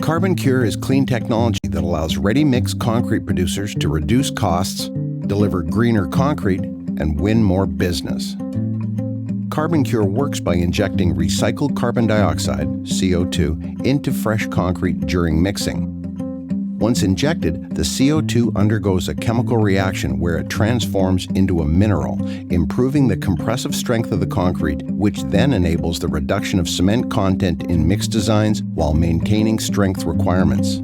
CarbonCure is clean technology that allows ready-mix concrete producers to reduce costs, deliver greener concrete, and win more business. CarbonCure works by injecting recycled carbon dioxide, CO2, into fresh concrete during mixing. Once injected, the CO2 undergoes a chemical reaction where it transforms into a mineral, improving the compressive strength of the concrete, which then enables the reduction of cement content in mix designs while maintaining strength requirements.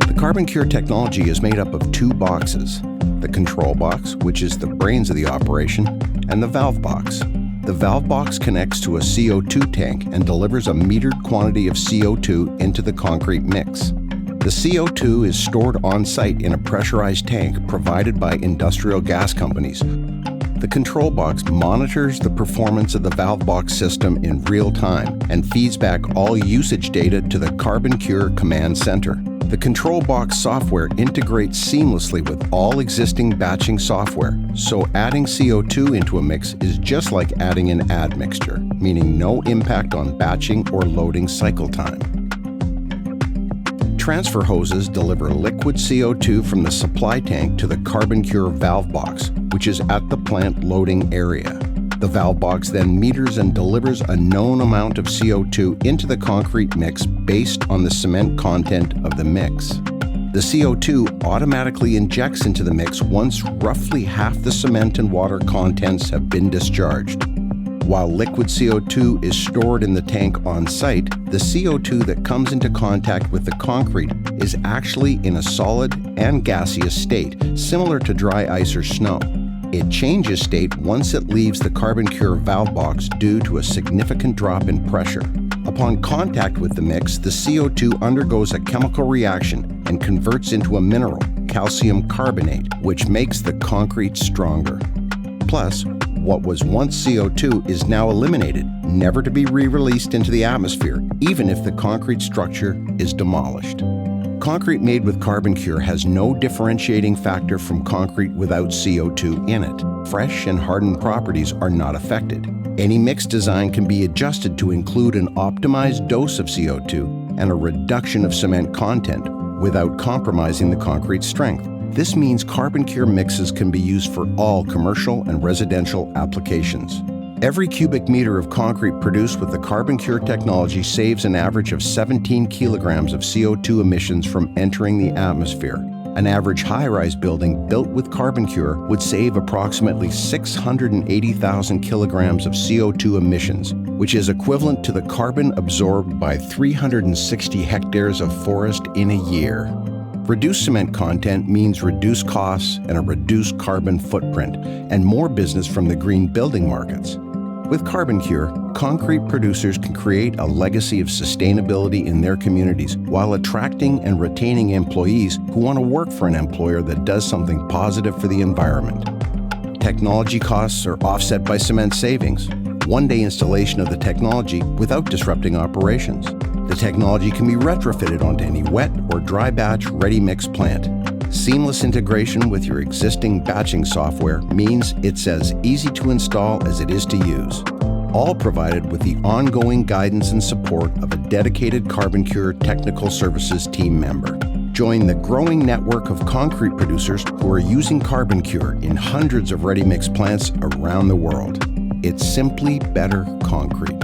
The CarbonCure technology is made up of two boxes: the control box, which is the brains of the operation, and the valve box. The valve box connects to a CO2 tank and delivers a metered quantity of CO2 into the concrete mix. The CO2 is stored on-site in a pressurized tank provided by industrial gas companies. The control box monitors the performance of the valve box system in real time and feeds back all usage data to the CarbonCure command center. The control box software integrates seamlessly with all existing batching software, so adding CO2 into a mix is just like adding an admixture, meaning no impact on batching or loading cycle time. Transfer hoses deliver liquid CO2 from the supply tank to the CarbonCure valve box, which is at the plant loading area. The valve box then meters and delivers a known amount of CO2 into the concrete mix based on the cement content of the mix. The CO2 automatically injects into the mix once roughly half the cement and water contents have been discharged. While liquid CO2 is stored in the tank on site, the CO2 that comes into contact with the concrete is actually in a solid and gaseous state, similar to dry ice or snow. It changes state once it leaves the CarbonCure valve box due to a significant drop in pressure. Upon contact with the mix, the CO2 undergoes a chemical reaction and converts into a mineral, calcium carbonate, which makes the concrete stronger. Plus, what was once CO2 is now eliminated, never to be re-released into the atmosphere, even if the concrete structure is demolished. Concrete made with CarbonCure has no differentiating factor from concrete without CO2 in it. Fresh and hardened properties are not affected. Any mix design can be adjusted to include an optimized dose of CO2 and a reduction of cement content without compromising the concrete strength. This means CarbonCure mixes can be used for all commercial and residential applications. Every cubic meter of concrete produced with the CarbonCure technology saves an average of 17 kilograms of CO2 emissions from entering the atmosphere. An average high-rise building built with CarbonCure would save approximately 680,000 kilograms of CO2 emissions, which is equivalent to the carbon absorbed by 360 hectares of forest in a year. Reduced cement content means reduced costs and a reduced carbon footprint, and more business from the green building markets. With CarbonCure, concrete producers can create a legacy of sustainability in their communities while attracting and retaining employees who want to work for an employer that does something positive for the environment. Technology costs are offset by cement savings, one-day installation of the technology without disrupting operations. The technology can be retrofitted onto any wet or dry batch ready-mix plant. Seamless integration with your existing batching software means it's as easy to install as it is to use, all provided with the ongoing guidance and support of a dedicated CarbonCure technical services team member. Join the growing network of concrete producers who are using CarbonCure in hundreds of ready-mix plants around the world. It's simply better concrete.